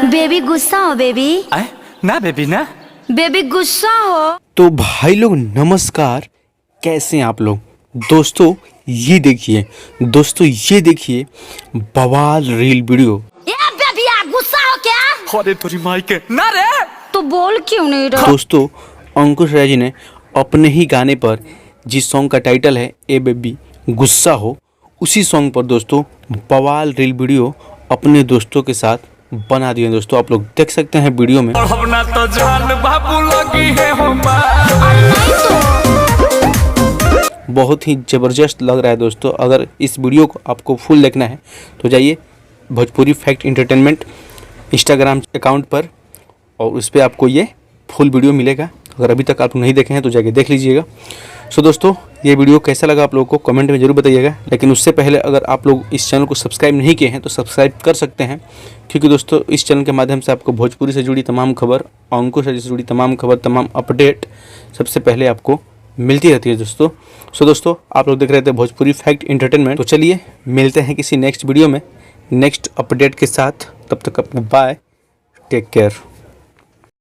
Baby गुस्सा हो baby. ना बेबी ना। बेबी गुस्सा हो। तो भाई लोग नमस्कार, कैसे हैं आप लोग। दोस्तों ये देखिए बवाल रील वीडियो। ये बेबी गुस्सा हो क्या? अरे तेरी माई के ना रे। तो बोल क्यों नहीं रहा? दोस्तों अंकुश राय जी ने अपने ही गाने पर, जिस सॉन्ग का टाइटल है ए बेबी गुस्सा हो, उसी सॉन्ग पर दोस्तों बवाल रील वीडियो अपने दोस्तों के साथ बना दिए। दोस्तों आप लोग देख सकते हैं वीडियो में। तो जान बाबू लगी है बहुत ही ज़बरदस्त लग रहा है दोस्तों। अगर इस वीडियो को आपको फुल देखना है तो जाइए Bhojpuri fact entertainment Instagram account पर, और उस पर आपको ये फुल वीडियो मिलेगा। अगर अभी तक आप नहीं देखे हैं तो जाके देख लीजिएगा। सो दोस्तों ये वीडियो कैसा लगा आप लोगों को कमेंट में ज़रूर बताइएगा। लेकिन उससे पहले अगर आप लोग इस चैनल को सब्सक्राइब नहीं किए हैं तो सब्सक्राइब कर सकते हैं, क्योंकि दोस्तों इस चैनल के माध्यम से आपको भोजपुरी से जुड़ी तमाम खबर, अंकुश से जुड़ी तमाम खबर, तमाम अपडेट सबसे पहले आपको मिलती रहती है दोस्तों। सो दोस्तों आप लोग देख रहे थे भोजपुरी फैक्ट एंटरटेनमेंट। तो चलिए मिलते हैं किसी नेक्स्ट वीडियो में नेक्स्ट अपडेट के साथ। तब तक अपना बाय, टेक केयर।